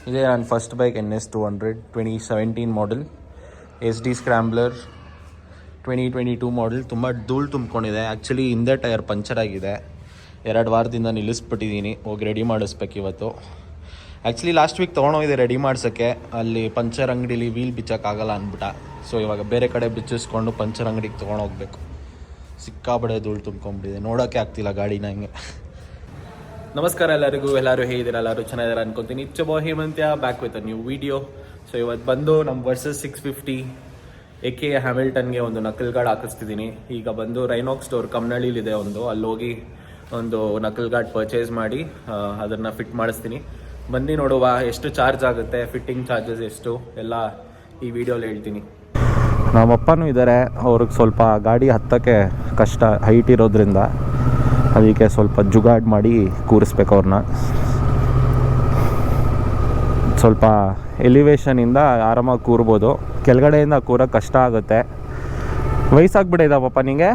ಇದೇ ನನ್ನ first bike NS200 2017 model SD ಸ್ಕ್ರ್ಯಾಂಬ್ಲರ್ 2022 model. ತುಂಬ ಧೂಳು ತುಂಬಿಕೊಂಡಿದೆ. ಆ್ಯಕ್ಚುಲಿ ಹಿಂದೆ ಟೈರ್ ಪಂಚರ್ ಆಗಿದೆ. 2 ವಾರದಿಂದ ನಿಲ್ಲಿಸ್ಬಿಟ್ಟಿದ್ದೀನಿ. ಹೋಗಿ ರೆಡಿ ಮಾಡಿಸ್ಬೇಕು ಇವತ್ತು. ಆ್ಯಕ್ಚುಲಿ ಲಾಸ್ಟ್ ವೀಕ್ ತೊಗೊಂಡೋಗಿದೆ ರೆಡಿ ಮಾಡ್ಸೋಕ್ಕೆ. ಅಲ್ಲಿ ಪಂಚರ್ ಅಂಗಡೀಲಿ ವೀಲ್ ಬಿಚ್ಚೋಕ್ಕಾಗಲ್ಲ ಅಂದ್ಬಿಟ್ಟ. ಸೊ ಇವಾಗ ಬೇರೆ ಕಡೆ ಬಿಚ್ಚಿಸ್ಕೊಂಡು ಪಂಚರ್ ಅಂಗಡಿಗೆ ತೊಗೊಂಡೋಗ್ಬೇಕು. ಸಿಕ್ಕಾಬಡೆ ಧೂಳು ತುಂಬ್ಕೊಂಡ್ಬಿಟ್ಟಿದೆ, ನೋಡೋಕ್ಕೆ ಆಗ್ತಿಲ್ಲ ಗಾಡಿನ ಹಿಂಗೆ. ನಮಸ್ಕಾರ ಎಲ್ಲರಿಗೂ, ಎಲ್ಲರೂ ಹೇಗಿದ್ದೀರಾ? ಎಲ್ಲರೂ ಚೆನ್ನಾಗಿದ್ದಾರೆ ಅನ್ಕೊತೀನಿ. ಇಚ್ಚಬೋ ಹೇಮಂತ್ಯ back with a new video. So ಇವತ್ತು ಬಂದು ನಮ್ಮ ವರ್ಸಸ್ 650 AK ಹ್ಯಾಮಿಲ್ಟನ್ಗೆ ಒಂದು ನಕಲ್ ಗಾರ್ಡ್ ಹಾಕಿಸ್ತಿದ್ದೀನಿ. ಈಗ ಬಂದು ರೈನಾಕ್ಸ್ ಸ್ಟೋರ್ ಕಮ್ನಳ್ಳಿಲಿದೆ ಒಂದು, ಅಲ್ಲಿ ಹೋಗಿ ಒಂದು ನಕಲ್ ಗಾರ್ಡ್ ಪರ್ಚೇಸ್ ಮಾಡಿ ಅದನ್ನು ಫಿಟ್ ಮಾಡಿಸ್ತೀನಿ. ಬನ್ನಿ ನೋಡುವ ಎಷ್ಟು ಚಾರ್ಜ್ ಆಗುತ್ತೆ, ಫಿಟ್ಟಿಂಗ್ ಚಾರ್ಜಸ್ ಎಷ್ಟು ಎಲ್ಲ ಈ ವಿಡಿಯೋಲಿ ಹೇಳ್ತೀನಿ. ನಮ್ಮಪ್ಪನೂ ಇದ್ದಾರೆ, ಅವ್ರಿಗೆ ಸ್ವಲ್ಪ ಗಾಡಿ ಹತ್ತಕ್ಕೆ ಕಷ್ಟ, ಹೈಟ್ ಇರೋದ್ರಿಂದ ಅದಕ್ಕೆ ಸ್ವಲ್ಪ ಜುಗಾಡ್ ಮಾಡಿ ಕೂರಿಸ್ಬೇಕು ಅವ್ರನ್ನ. ಸ್ವಲ್ಪ ಎಲಿವೇಶನಿಂದ ಆರಾಮಾಗಿ ಕೂರ್ಬೋದು, ಕೆಳಗಡೆಯಿಂದ ಕೂರೋಕ್ಕೆ ಕಷ್ಟ ಆಗುತ್ತೆ. ವಯಸ್ಸಾಗ್ಬಿಟ್ಟಿದೆ ಪಾಪ ನಿಂಗೆ?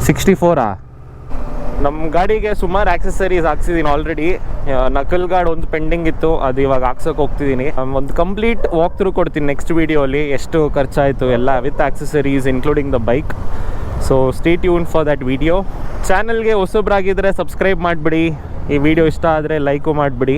64. ನಮ್ಮ ಗಾಡಿಗೆ ಸುಮಾರು ಆಕ್ಸೆಸರೀಸ್ ಹಾಕ್ಸಿದ್ದೀನಿ ಆಲ್ರೆಡಿ. ನಕಲ್ ಗಾರ್ಡ್ ಒಂದು ಪೆಂಡಿಂಗ್ ಇತ್ತು, ಅದು ಇವಾಗ ಹಾಕ್ಸೋಕೆ ಹೋಗ್ತಿದ್ದೀನಿ. ಒಂದು ಕಂಪ್ಲೀಟ್ ವಾಕ್ ಥ್ರೂ ಕೊಡ್ತೀನಿ ನೆಕ್ಸ್ಟ್ ವೀಡಿಯೋಲಿ, ಎಷ್ಟು ಖರ್ಚಾಯಿತು ಎಲ್ಲ with accessories including the bike. So stay tune for that video. ಚಾನಲ್ಗೆ ಹೊಸಬ್ರಾಗಿದ್ದರೆ ಸಬ್ಸ್ಕ್ರೈಬ್ ಮಾಡಿಬಿಡಿ, ಈ ವಿಡಿಯೋ ಇಷ್ಟ ಆದರೆ ಲೈಕು ಮಾಡಿಬಿಡಿ.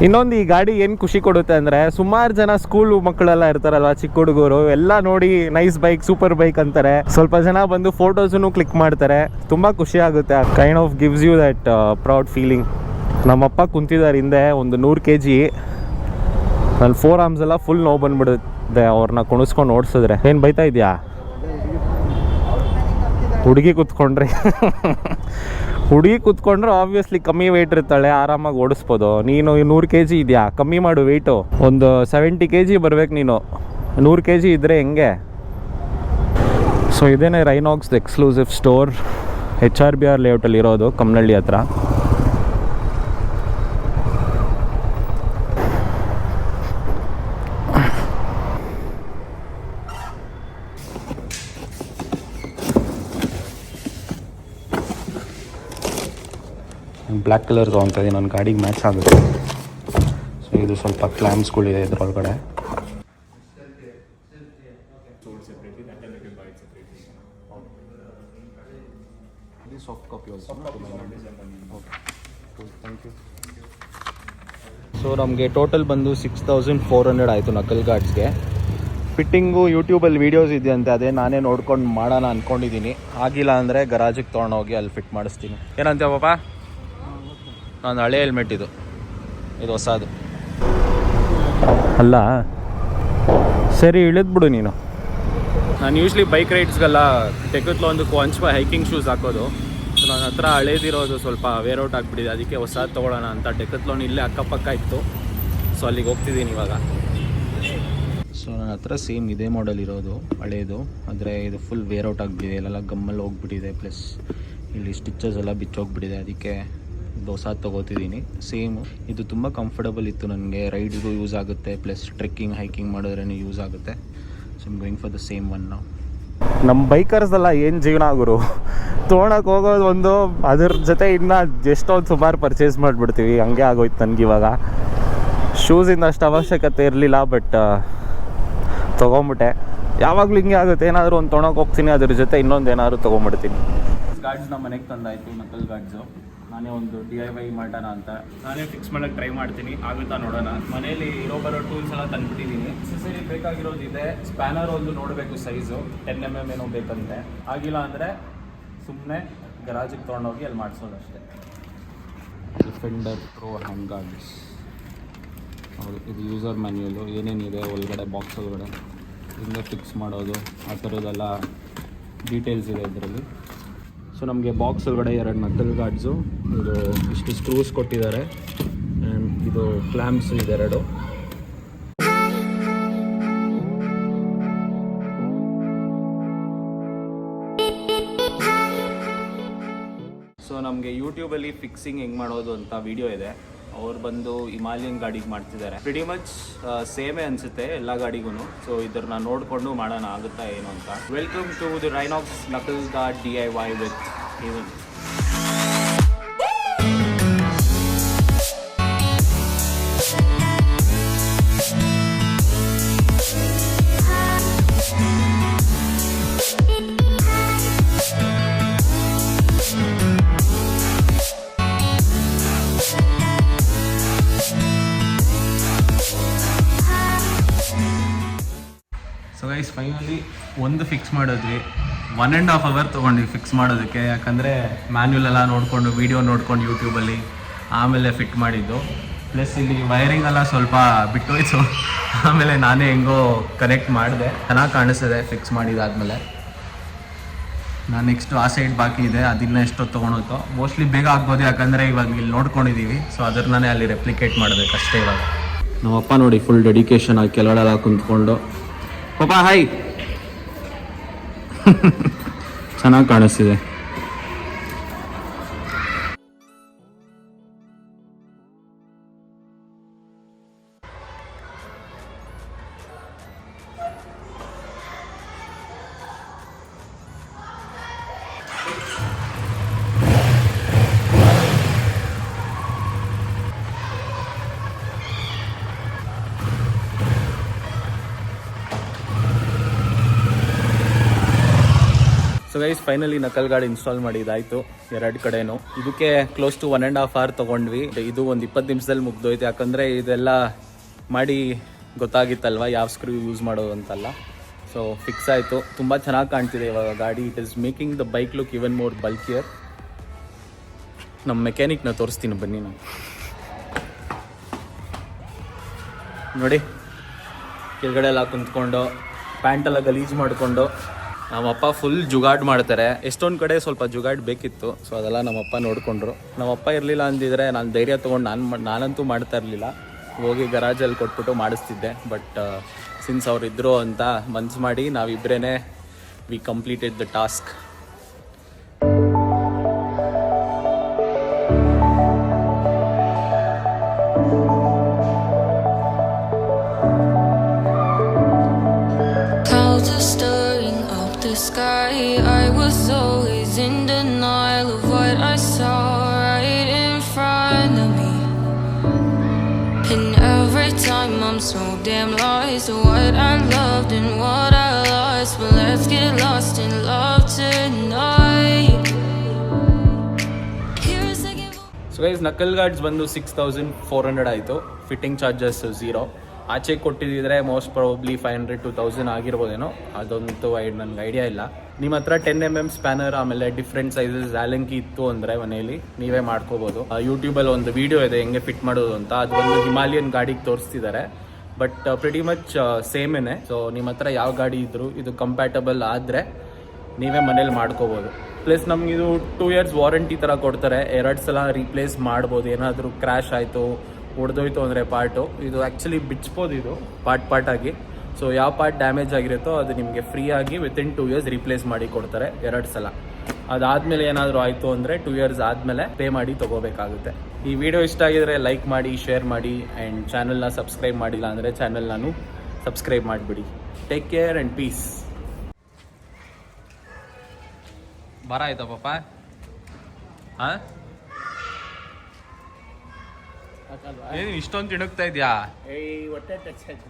ಇನ್ನೊಂದು, ಈ ಗಾಡಿ ಏನು ಖುಷಿ ಕೊಡುತ್ತೆ ಅಂದರೆ, ಸುಮಾರು ಜನ ಸ್ಕೂಲ್ ಮಕ್ಕಳೆಲ್ಲ ಇರ್ತಾರಲ್ವ, ಚಿಕ್ಕ ಹುಡುಗರು ಎಲ್ಲ ನೋಡಿ ನೈಸ್ ಬೈಕ್, ಸೂಪರ್ ಬೈಕ್ ಅಂತಾರೆ. ಸ್ವಲ್ಪ ಜನ ಬಂದು ಫೋಟೋಸನ್ನು ಕ್ಲಿಕ್ ಮಾಡ್ತಾರೆ. ತುಂಬ ಖುಷಿ ಆಗುತ್ತೆ. Kind of gives you that proud feeling. ನಮ್ಮಪ್ಪ ಕುಂತಿದ್ದಾರೆ ಹಿಂದೆ, ಒಂದು 100 kg. ನನ್ನ 4 ಆರ್ಮ್ಸ್ ಎಲ್ಲ ಫುಲ್ ನೋವು ಬಂದ್ಬಿಡುತ್ತೆ ಅವ್ರನ್ನ ಕುಣಿಸ್ಕೊಂಡು ಓಡಿಸಿದ್ರೆ. ಏನು ಬೈತಾ ಇದೆಯಾ? ಹುಡುಗಿ ಕೂತ್ಕೊಂಡ್ರೆ ಹುಡುಗಿ ಕೂತ್ಕೊಂಡ್ರೆ ಆಬ್ವಿಯಸ್ಲಿ ಕಮ್ಮಿ ವೆಯ್ಟ್ ಇರ್ತಾಳೆ, ಆರಾಮಾಗಿ ಓಡಿಸ್ಬೋದು. ನೀನು 100 kg ಇದೆಯಾ, ಕಮ್ಮಿ ಮಾಡು ವೆಯ್ಟು. ಒಂದು 70 kg ಬರ್ಬೇಕು ನೀನು. 100 kg ಇದ್ದರೆ ಹೆಂಗೆ? ಸೊ ಇದೇನೇ ರೈನಾಕ್ಸ್ ಎಕ್ಸ್ಕ್ಲೂಸಿವ್ ಸ್ಟೋರ್, HRBR ಲೇಔಟಲ್ಲಿ ಇರೋದು, ಕಮ್ನಳ್ಳಿ ಹತ್ರ. ಬ್ಲ್ಯಾಕ್ ಕಲರ್ ತೊಗೊತಾ ಇದ್ದೀನಿ, ನನ್ನ ಗಾಡಿಗೆ ಮ್ಯಾಚ್ ಆಗುತ್ತೆ. ಸೊ ಇದು ಸ್ವಲ್ಪ ಕ್ಲ್ಯಾಂಪ್ಸ್ಗಳಿದೆ ಇದರೊಳಗಡೆ. Soft copy thank you. So ನಮಗೆ ಟೋಟಲ್ ಬಂದು 6400 ಆಯಿತು ನಕಲ್ ಗಾರ್ಡ್ಸ್ಗೆ. ಫಿಟ್ಟಿಂಗು ಯೂಟ್ಯೂಬಲ್ಲಿ ವೀಡಿಯೋಸ್ ಇದೆಯಂತೆ, ಅದೇ ನಾನೇ ನೋಡ್ಕೊಂಡು ಮಾಡೋಣ ಅಂದ್ಕೊಂಡಿದ್ದೀನಿ. ಆಗಿಲ್ಲ ಅಂದರೆ ಗರಾಜಿಗೆ ತೊಗೊಂಡೋಗಿ ಅಲ್ಲಿ ಫಿಟ್ ಮಾಡಿಸ್ತೀನಿ. ಏನಂತೀವ ಪಾಪ? ನಾನು ಹಳೆ ಹೆಲ್ಮೆಟ್ ಇದು ಹೊಸದು ಅಲ್ಲ. ಸರಿ ಇಳಿದ್ಬಿಡು ನೀನು. ನಾನು ಯೂಶ್ವಲಿ ಬೈಕ್ ರೈಡ್ಸ್ಗೆಲ್ಲ ಟೆಕ್ನಿಕ್ಲೊಂದು ಕ್ವಾಂಚ್ವಾ ಹೈಕಿಂಗ್ ಶೂಸ್ ಹಾಕೋದು. ಸೊ ನನ್ನ ಹತ್ರ ಹಳೇದಿರೋದು ಸ್ವಲ್ಪ ವೇರ್ಔಟ್ ಆಗಿಬಿಟ್ಟಿದೆ, ಅದಕ್ಕೆ ಹೊಸದು ತೊಗೊಳ್ಳೋಣ ಅಂತ ಟೆಕ್ನಿಕ್ಲೋನ್ ಇಲ್ಲೇ ಅಕ್ಕಪಕ್ಕ ಇತ್ತು. ಸೊ ಅಲ್ಲಿಗೆ ಹೋಗ್ತಿದ್ದೀನಿ ಇವಾಗ. ಸೊ ನನ್ನ ಹತ್ರ ಸೇಮ್ ಇದೇ ಮಾಡೆಲ್ ಇರೋದು ಹಳೇದು, ಆದರೆ ಇದು ಫುಲ್ ವೇರ್ಔಟ್ ಆಗಿಬಿಟ್ಟಿದೆ, ಇಲ್ಲೆಲ್ಲ ಗಮ್ಮಲ್ಲಿ ಹೋಗ್ಬಿಟ್ಟಿದೆ, ಪ್ಲಸ್ ಇಲ್ಲಿ ಸ್ಟಿಚಸ್ ಎಲ್ಲ ಬಿಚ್ಚೋಗ್ಬಿಟ್ಟಿದೆ. ಅದಕ್ಕೆ ಹೊಸದು ತೊಗೋತಿದ್ದೀನಿ. ಸೇಮು ಇದು ತುಂಬ ಕಂಫರ್ಟಬಲ್ ಇತ್ತು ನನಗೆ, ರೈಡ್ಸ್ಗೂ ಯೂಸ್ ಆಗುತ್ತೆ, ಪ್ಲಸ್ ಟ್ರೆಕ್ಕಿಂಗ್ ಹೈಕಿಂಗ್ ಮಾಡಿದ್ರೇ ಯೂಸ್ ಆಗುತ್ತೆ. So I'm going for the same one ನಾವು. ನಮ್ಮ ಬೈಕರ್ಸ್ದೆಲ್ಲ ಏನು ಜೀವನ ಗುರು, ತೊಗೊಳಕ್ಕೆ ಹೋಗೋದು ಒಂದು, ಅದ್ರ ಜೊತೆ ಇನ್ನು ಎಷ್ಟೊಂದು ಸುಮಾರು ಪರ್ಚೇಸ್ ಮಾಡಿಬಿಡ್ತೀವಿ. ಹಂಗೆ ಆಗೋಯ್ತು ನನಗೆ ಇವಾಗ. ಶೂಸಿಂದ ಅಷ್ಟು ಅವಶ್ಯಕತೆ ಇರಲಿಲ್ಲ, ಬಟ್ ತೊಗೊಂಬಿಟ್ಟೆ. ಯಾವಾಗಲೂ ಹಿಂಗೆ ಆಗುತ್ತೆ, ಏನಾದರೂ ಒಂದು ತೊಗೊಳಕ್ಕೆ ಹೋಗ್ತೀನಿ, ಅದ್ರ ಜೊತೆ ಇನ್ನೊಂದು ಏನಾದರೂ ತೊಗೊಂಬಿಡ್ತೀನಿ. ಗಾರ್ಡ್ಸ್ನ ಮನೆಗೆ ತಂದಾಯಿತು, ನಕಲ್ ಗಾರ್ಡ್ಸು. ನಾನೇ ಒಂದು DIY ಮಾಡೋಣ ಅಂತ ನಾನೇ ಫಿಕ್ಸ್ ಮಾಡೋಕ್ಕೆ ಟ್ರೈ ಮಾಡ್ತೀನಿ, ಆಗುತ್ತಾ ನೋಡೋಣ. ಮನೇಲಿ ಬರೋ ಟೂಲ್ಸ್ ಎಲ್ಲ ತಂದುಬಿಟ್ಟಿದ್ದೀನಿ. ಎಕ್ಸಸರಿ ಬೇಕಾಗಿರೋದಿದೆ. ಸ್ಪ್ಯಾನರ್ ಒಂದು ನೋಡಬೇಕು, ಸೈಜು 10 mm ಏನೋ ಬೇಕಂತೆ. ಆಗಿಲ್ಲ ಅಂದರೆ ಸುಮ್ಮನೆ ಗರಾಜಿಗೆ ತೊಗೊಂಡೋಗಿ ಅಲ್ಲಿ ಮಾಡಿಸೋದು ಅಷ್ಟೇ. ಡಿಫೆಂಡರ್ ಪ್ರೋ ಹ್ಯಾಂಡ್ ಗಾರ್ಡ್ಸ್, ಹೌದು ಇದು ಯೂಸರ್ ಮ್ಯಾನ್ಯುಯಲು, ಏನೇನಿದೆ ಒಳಗಡೆ ಬಾಕ್ಸ್ ಒಳಗಡೆ ಹಿಂದೆ ಫಿಕ್ಸ್ ಮಾಡೋದು, ಆ ಥರದ್ದೆಲ್ಲ ಡೀಟೇಲ್ಸ್ ಇದೆ ಇದರಲ್ಲಿ. ಸೊ ನಮಗೆ ಬಾಕ್ಸ್ ಒಳಗಡೆ 2 ನಕಲ್ ಗಾರ್ಡ್ಸು, ಇದು ಇಷ್ಟು ಸ್ಕ್ರೂಸ್ ಕೊಟ್ಟಿದ್ದಾರೆ, ಆ್ಯಂಡ್ ಇದು ಕ್ಲ್ಯಾಂಪ್ಸ್ ಇದೆ 2. ಸೊ ನಮಗೆ ಯೂಟ್ಯೂಬಲ್ಲಿ ಫಿಕ್ಸಿಂಗ್ ಹೆಂಗೆ ಮಾಡೋದು ಅಂತ ವಿಡಿಯೋ ಇದೆ. ಅವ್ರು ಬಂದು ಹಿಮಾಲಯನ್ ಗಾಡಿಗೆ ಮಾಡ್ತಿದ್ದಾರೆ. ಪ್ರಿಟಿ ಮಚ್ ಸೇಮೇ ಅನಿಸುತ್ತೆ ಎಲ್ಲ ಗಾಡಿಗೂ. ಸೊ ಇದನ್ನ ನೋಡಿಕೊಂಡು ಮಾಡೋಣ ಆಗುತ್ತಾ ಏನು ಅಂತ. Welcome to the Rynox knuckle guard DIY with Hemanth. Guys finally ಒಂದು ಫಿಕ್ಸ್ ಮಾಡಿದ್ವಿ. 1.5 hour ತೊಗೊಂಡ್ವಿ ಫಿಕ್ಸ್ ಮಾಡೋದಕ್ಕೆ. ಯಾಕಂದರೆ ಮ್ಯಾನ್ಯುಲ್ ಎಲ್ಲ ನೋಡಿಕೊಂಡು ವೀಡಿಯೋ ನೋಡ್ಕೊಂಡು ಯೂಟ್ಯೂಬಲ್ಲಿ ಆಮೇಲೆ ಫಿಟ್ ಮಾಡಿದ್ದು. ಪ್ಲಸ್ ಇಲ್ಲಿ ವೈರಿಂಗ್ ಎಲ್ಲ ಸ್ವಲ್ಪ ಬಿಟ್ಟೋಯ್ತು. ಆಮೇಲೆ ನಾನೇ ಹೆಂಗೋ ಕನೆಕ್ಟ್ ಮಾಡಿದೆ. ಚೆನ್ನಾಗಿ ಕಾಣಿಸ್ತದೆ ಫಿಕ್ಸ್ ಮಾಡಿದಾದ್ಮೇಲೆ. ನಾನು ನೆಕ್ಸ್ಟು ಆ ಸೈಡ್ ಬಾಕಿ ಇದೆ, ಅದನ್ನ ಎಷ್ಟೊತ್ತು ತೊಗೊಳೋದು. ಮೋಸ್ಟ್ಲಿ ಬೇಗ ಆಗ್ಬೋದು, ಯಾಕಂದರೆ ಇವಾಗ ಇಲ್ಲಿ ನೋಡ್ಕೊಂಡಿದ್ದೀವಿ. ಸೊ ಅದನ್ನೇ ಅಲ್ಲಿ ರೆಪ್ಲಿಕೇಟ್ ಮಾಡಬೇಕು ಅಷ್ಟೇ. ಇವಾಗ ನಮ್ಮಪ್ಪ ನೋಡಿ ಫುಲ್ ಡೆಡಿಕೇಶನ್ ಆಗಿ ಕೆಳಗಡೆಲ್ಲ ಕುಂತ್ಕೊಂಡು ಪಾಪ ಹಾಯ್ ಚೆನ್ನಾಗಿ ಕಾಣಿಸ್ತಿದೆ. So guys finally knuckle guard install ಮಾಡಿದ್ದಾಯಿತು 2 ಕಡೆನೂ. ಇದಕ್ಕೆ ಕ್ಲೋಸ್ ಟು 1.5 hour ತೊಗೊಂಡ್ವಿ. ಇದು ಒಂದು 20 ನಿಮಿಷದಲ್ಲಿ ಮುಗ್ದೋಯ್ತು. ಯಾಕಂದರೆ ಇದೆಲ್ಲ ಮಾಡಿ ಗೊತ್ತಾಗಿತ್ತಲ್ವ ಯಾವ ಸ್ಕ್ರೂ ಯೂಸ್ ಮಾಡೋದು ಅಂತಲ್ಲ. ಸೊ ಫಿಕ್ಸ್ ಆಯಿತು. ತುಂಬ ಚೆನ್ನಾಗಿ ಕಾಣ್ತಿದೆ ಇವಾಗ ಗಾಡಿ. It is making the bike look even more bulkier. ನಮ್ಮ ಮೆಕ್ಯಾನಿಕ್ನ ತೋರಿಸ್ತೀನಿ ಬನ್ನಿ. ನಾನು ನೋಡಿ ಕೆಳಗಡೆ ಎಲ್ಲ ಕುಂತ್ಕೊಂಡು ಪ್ಯಾಂಟೆಲ್ಲ ಗಲೀಜು ಮಾಡಿಕೊಂಡು ನಮ್ಮಪ್ಪ ಫುಲ್ ಜುಗಾಡ್ ಮಾಡ್ತಾರೆ. ಎಷ್ಟೊಂದು ಕಡೆ ಸ್ವಲ್ಪ ಜುಗಾಡ್ ಬೇಕಿತ್ತು. ಸೊ ಅದೆಲ್ಲ ನಮ್ಮಪ್ಪ ನೋಡಿಕೊಂಡ್ರು. ನಮ್ಮಪ್ಪ ಇರಲಿಲ್ಲ ಅಂದಿದ್ರೆ ನಾನು ಧೈರ್ಯ ತೊಗೊಂಡು ನಾನಂತೂ ಮಾಡ್ತಾ ಇರಲಿಲ್ಲ. ಹೋಗಿ ಗರಾಜಲ್ಲಿ ಕೊಟ್ಬಿಟ್ಟು ಮಾಡಿಸ್ತಿದ್ದೆ. ಬಟ್ ಸಿನ್ಸ್ ಅವ್ರು ಇದ್ದರು ಅಂತ ಮನ್ಸು ಮಾಡಿ ನಾವಿಬ್ಬರೇ we completed the task. Sky, I was always in denial of what I saw right in front of me. And every time I'm so damn lost to what I loved and what I lost. But let's get lost in love tonight. So guys knuckle guards ಬಂದು 6400 ಆಯಿತು. Fitting charges 0. ಆಚೆ ಕೊಟ್ಟಿದ್ದಿದ್ರೆ most probably 500 to 1000 ಆಗಿರ್ಬೋದೇನೋ. ಅದಂತೂ ನನಗೆ idea ಇಲ್ಲ. ನಿಮ್ಮ ಹತ್ರ 10mm ಸ್ಪ್ಯಾನರ್ ಆಮೇಲೆ ಡಿಫ್ರೆಂಟ್ ಸೈಜಸ್ ಆಲಂಕಿ ಇತ್ತು ಅಂದರೆ ಮನೆಯಲ್ಲಿ ನೀವೇ ಮಾಡ್ಕೋಬೋದು. ಯೂಟ್ಯೂಬಲ್ಲಿ ಒಂದು ವೀಡಿಯೋ ಇದೆ ಹೆಂಗೆ ಫಿಟ್ ಮಾಡೋದು ಅಂತ. ಅದು ಒಂದು ಹಿಮಾಲಯನ್ ಗಾಡಿಗೆ ತೋರಿಸ್ತಿದ್ದಾರೆ. ಬಟ್ ಪ್ರಿಟಿ ಮಚ್ ಸೇಮೇನೆ. ಸೊ ನಿಮ್ಮ ಹತ್ರ ಯಾವ ಗಾಡಿ ಇದ್ದರೂ ಇದು ಕಂಪ್ಯಾಟಬಲ್ ಆದರೆ ನೀವೇ ಮನೇಲಿ ಮಾಡ್ಕೋಬೋದು. ಪ್ಲಸ್ ನಮಗಿದು 2 years ವಾರಂಟಿ ಥರ ಕೊಡ್ತಾರೆ. 2 ಸಲ ರೀಪ್ಲೇಸ್ ಮಾಡ್ಬೋದು. ಏನಾದರೂ ಕ್ರ್ಯಾಶ್ ಆಯಿತು ಹೊಡೆದೋಯ್ತು ಅಂದರೆ ಪಾರ್ಟು ಇದು ಆ್ಯಕ್ಚುಲಿ ಬಿಚ್ಬೋದು ಇದು ಪಾರ್ಟಾಗಿ. ಸೊ ಯಾವ ಪಾರ್ಟ್ ಡ್ಯಾಮೇಜ್ ಆಗಿರುತ್ತೋ ಅದು ನಿಮಗೆ ಫ್ರೀಯಾಗಿ ವಿತಿನ್ 2 years ರೀಪ್ಲೇಸ್ ಮಾಡಿ ಕೊಡ್ತಾರೆ 2 ಸಲ. ಅದಾದಮೇಲೆ ಏನಾದರೂ ಆಯಿತು ಅಂದರೆ 2 years ಆದಮೇಲೆ ಪೇ ಮಾಡಿ ತೊಗೋಬೇಕಾಗುತ್ತೆ. ಈ ವಿಡಿಯೋ ಇಷ್ಟ ಆಗಿದರೆ ಲೈಕ್ ಮಾಡಿ, ಶೇರ್ ಮಾಡಿ ಆ್ಯಂಡ್ ಚಾನಲ್ನ ಸಬ್ಸ್ಕ್ರೈಬ್ ಮಾಡಿಲ್ಲ ಅಂದರೆ ಚಾನಲ್ನೂ ಸಬ್ಸ್ಕ್ರೈಬ್ ಮಾಡಿಬಿಡಿ. Take care and peace. ಬರ ಆಯ್ತಾ ಪಾಪ? ಹಾಂ ಏನು ಇಷ್ಟೊಂದು ತಿಣುಕ್ತಾ ಇದೆಯಾ? ಹೊಟ್ಟೆ ಟಚ್ ಆಯ್ತು.